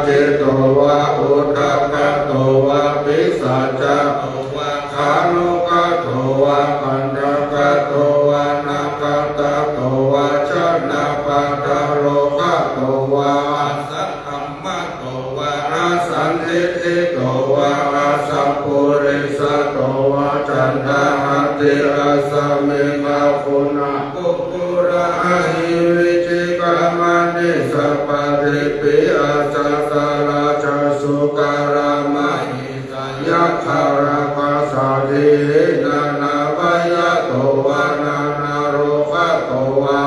เจโตวะอุทธัคคะโตวะปิสัจจะโตวะขานุกะโตวะปันทกะโตวะนาคตะโตวะชนะปัตตะโลกะโตวะสัทธัมมะโตวะอาสันติติโตวะอาสัพพุริสโตวะจันทหัตถิอาสมิมาคุณาปุปุระหิวิจิกามานิสัพพะทิปิอาจาสาราชสุการามหิตายะคาราปัสสะทินานาปยะโตวะนานาโรภะโตวะ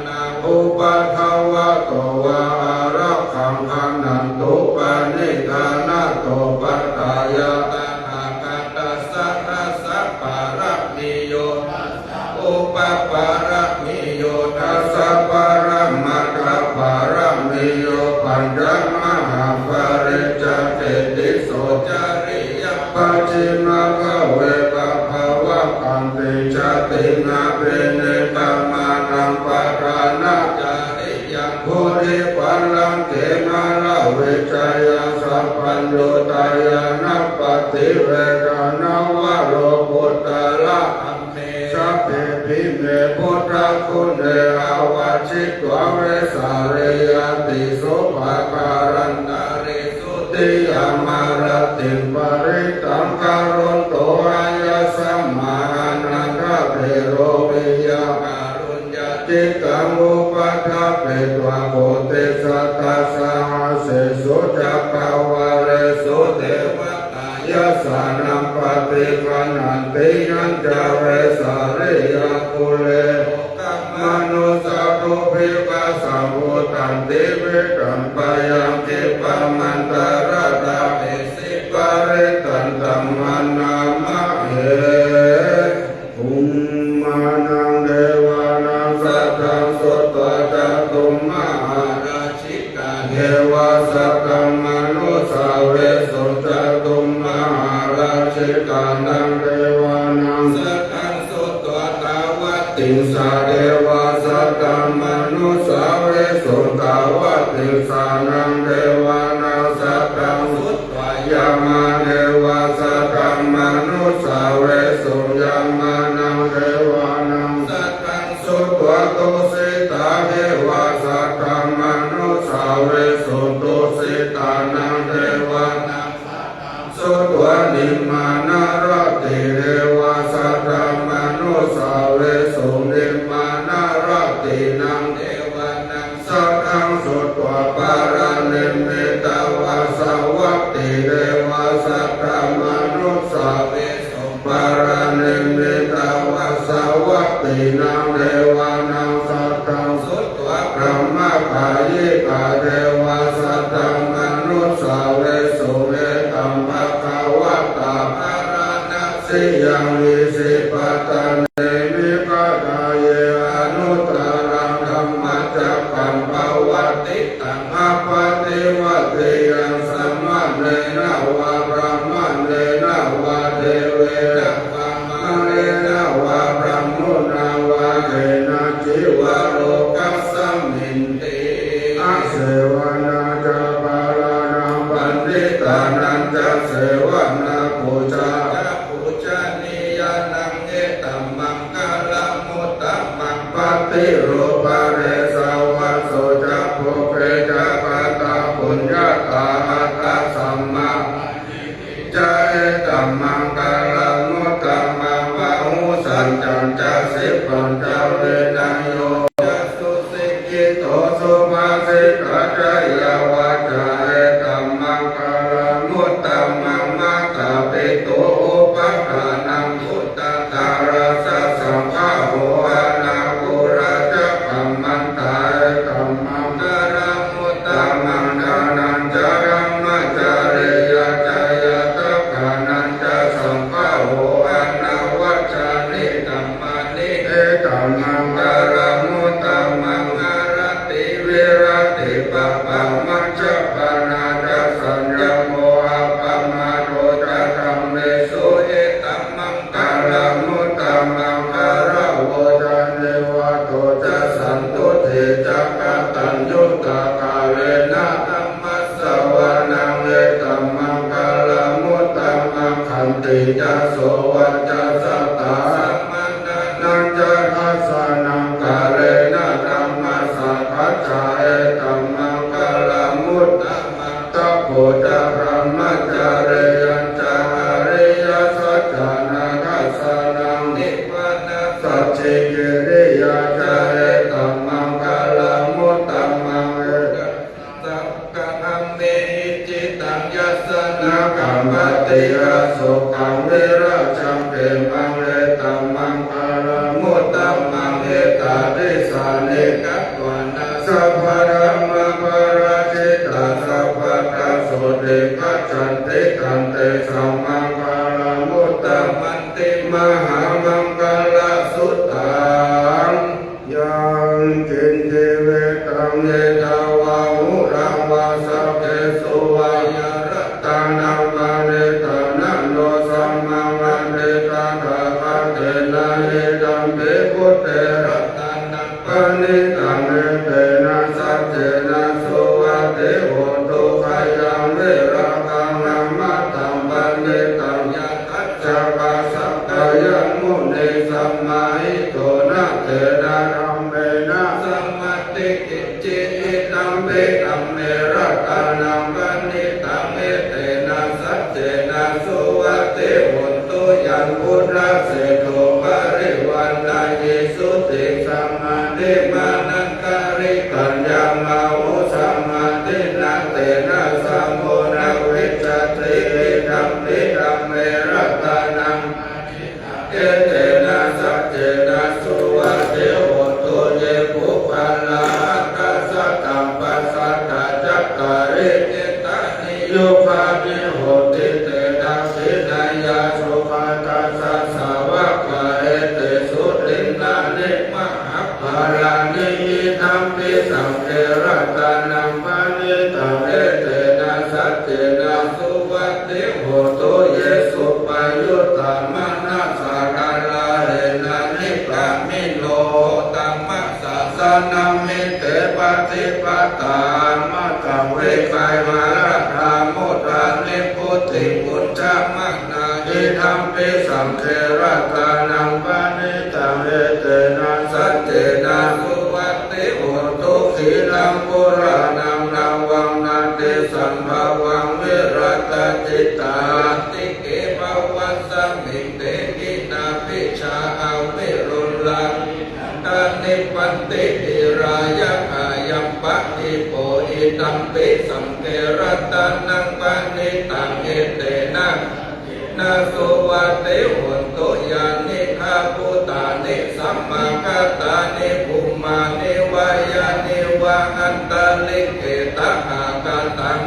นาอุปัฏฐวะโตวะอารักขังขันนันตุปะนิธานะโตปัตตายะตถาคตัสสะทัสสะปะระมิโยทัสสะอุปปะระมิโยทัสสะปะระมัตถะปะระมิโยปัญจมหาปริจจเกติโสจาริยปัจฉิมภเวปภาวะปันติจตินาเปเนตมานังปะทานาจาริยังโพธิปัลลังเกมาลาเวชยสัพพัญโยตายานัปปติเวทนาวะโลกุตตะละอัมเมสัพเพพิเมพุทธคุณเดอาวาชิตวเวสาเรยติโสภาการันตาริสุติยามารติปริตังการุณโตอายะสัมมานันทเปโรวิยาการุญญาจิตังอุปัฏฐะเปตวะโพธิสัตตะสหัสเสสุจักขวาเรสุเทวตายะสานัมปฏิปันนันติยัญจเวสาริยปุเรมนุสาตุภิกขสัมพุตันติวิตัมปยังคิปะมันตระตาเปสิปะริตันตัมมานามะเหภูมานังเดวานังสัทธังสุตตะจัตุมมหาราชิกาเทวาสัพพังมนุสาเวสุจัตุมมหาราชิกานังเทวานังสัทธังสุตตะตาวะติสาเทวาสัตตมนุสาเวสุตาวะติสานังเทวานังสัตตังสุตวายามาเทวาสัตตมนุสาเวสุยามานังเทวานังสัตตังสุตวะตุสิตาเทวาสัตตมนุสาเวสุตุสิตา พุทธมัตตพุทธพระมจาริยัญจาริยสัจจานาคัสสนังนิพพานัสสัจจิกิริยาจาเรตัมมังกาลมุตตัมมังเอตัพกะธัมเมหิจิตังยัสสนะกัมปติยสุขังวิราชังเกมังเอตัมมังกาลมุตตัมมังเอตาติสานิกัตวานาสัพพะธัมมังปาราชิตาสัพพะตาสุติกัจจันติกันเตสัมมังกาลมุตตัมมันติมหามังกาลสุตตังยังกินจิเวตังเนตาวาหุรังวาสัพเพสุวายรัตตังนัมมาเนตานันโนสัมมาวันเนตาภาคะเตนะเนตัมเปพุทเตรัตตังนัมปะนิตังเนเตนะสัจเจนะสุวัติโหตุขยังเวราคังนัมมัตตังปะนิตังยะทัจจปะสัพพยังมุนีสัมมาหิโตนะเตนะธัมเมนะสัมมติกิจจิอิตัมเปตัมเมรัตตานังปะนิตังเมเตนะสัจเจนะสุวัติโหตุยันพุทธเสโทปริวันตายิสุติสัมมาทิมานังการิกัญญามาอุสัมมาทินาเตนะสัมโมนะวิจติธัมมิธัมเมรัตตานังเอเตนะสัจเจนะสุวัติโหตุเยปุปัลลาคัสสะตัมปัสสะตาจักการิเกตานิโยภาปิโหติเตนะสินายาสุขาตัสสะสาวะกะเอเตสุตินานิมหาภาลานิธัมปิสังเกรัตตานังปะนิตังเอเตนะสัจเจนะสุวัติโหตุเยสุปายุตตามนัสสะกาลาเรนะนิพพามิโลตัมมัสสะสะนัมมิเตปฏิปตามัตตังเวกายมาราธามุตตานิพุทธิพุทธมักนาหิธัมปิสังเขรัตตานังปะนิตังเอเตนะสัจเจนะสุวัติโหตุขีลังปุรานังนาวังนาติสัมภาวังวิรัตจิตตาติเกภวัสสมิเตกินาปิชาอาวิรุลลังตานิปันติติรายะอายัมปะติโปอิตัมปิสังเกรัตตานังปะนิตังเอเตนะนาสุวัติโหตุยานิคาปุตานิสัมมากัตตานิภูมานิวายานิวะอันตาลิเกตะหากตัง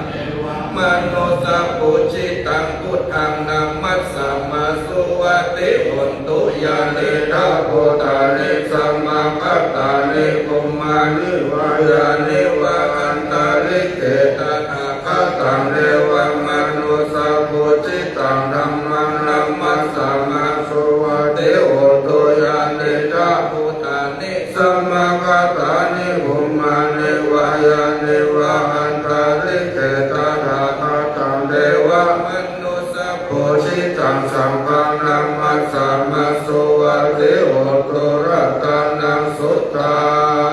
มโนสัพพุจิตังพุทธังนามัสสะมาสุวัติโหตุยานิคาปุตานิสัมมากัตตานิภูมานิวายานิวะอันตาลิเกตะหากตังเรวะมโนสัพพุจิตังธัมมังนามัสสะมาสุวัติโหตุยานิคาปุตานิสัมมากัตตานิภูมานิวายานิวะอันตาลิเกตะหากตังเรวะมโนสัพพุจิตังสัมปังนามัสสะมาสุวัติโหตุรัตตานังสุตตั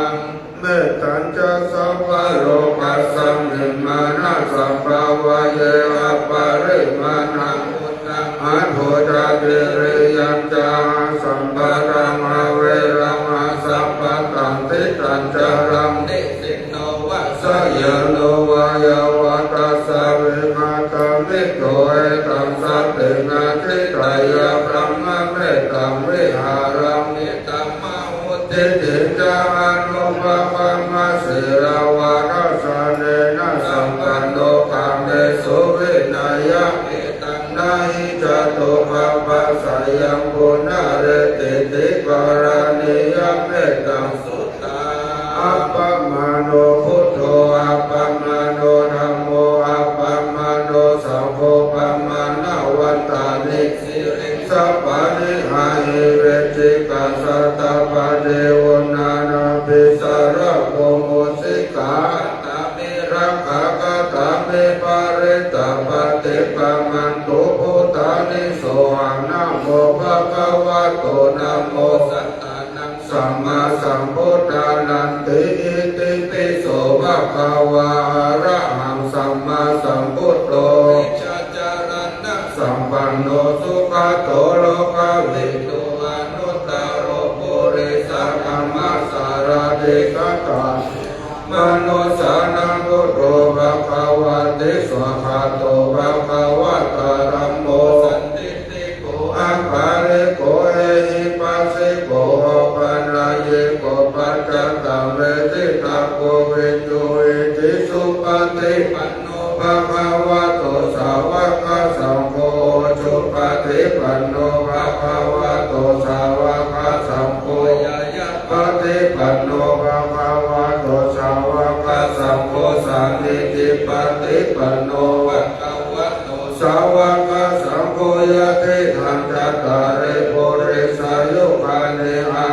งเมตตัญจะสัพพะโลกัสสมิมานะสัพพะวะเยอะปะริมาณังอุตตังอัตโหจาติริยัญจาสัมปะรังอเวรังอาสัพพะตังติตัญจารังนิสิโนวะสยโนวายวัตสะวิมาตามิโตเอตังสัตตินาทิตายะพระมะเมตตังวิหารังนิตัมมาหุติติจานุภะปะมะสิราวาทสะเนนะสัมปันโนกัมเมสุวินัยะเอตังนาหิจตุภะปะสยังปุณะเรติติกรานิยะเมตตังสุตตาอัปปมาโนพุทโธอัปปมาโนธัมโมอัปปมาโนสังโฆปัมมานาวันตานิสิริสัพพะนิหาหิเวจิกัสสะตะปะเดวนานาปิสารโกโมสิกาตามิรักขะกะตามิปาริตาปฏิปัมมันตุพุทธานิโสอะนะโมภะคะวะโตนะโมสัตตานังสัมมาสัมพุทธานันติอิติปิโสภะคะวะอะระหัง ติสวะคาโตภะคะวะตะธัมโมสันติติโกอัปปะริโกเอหิปัสสิโกปัญญเยโกปัจจตังเวทิตาโกวิญญูอิติสุปฏิปันโนภะคะวะโตสาวกสังโฆสุปฏิปันโนภะคะวะโตสาวกสังโฆยายะปฏิปันโนภะคะวะโตสาวกสังโฆสันติปฏิปันโนภะคะวะโตสาวกสังโฆยะติทันจตาริปุริสายุ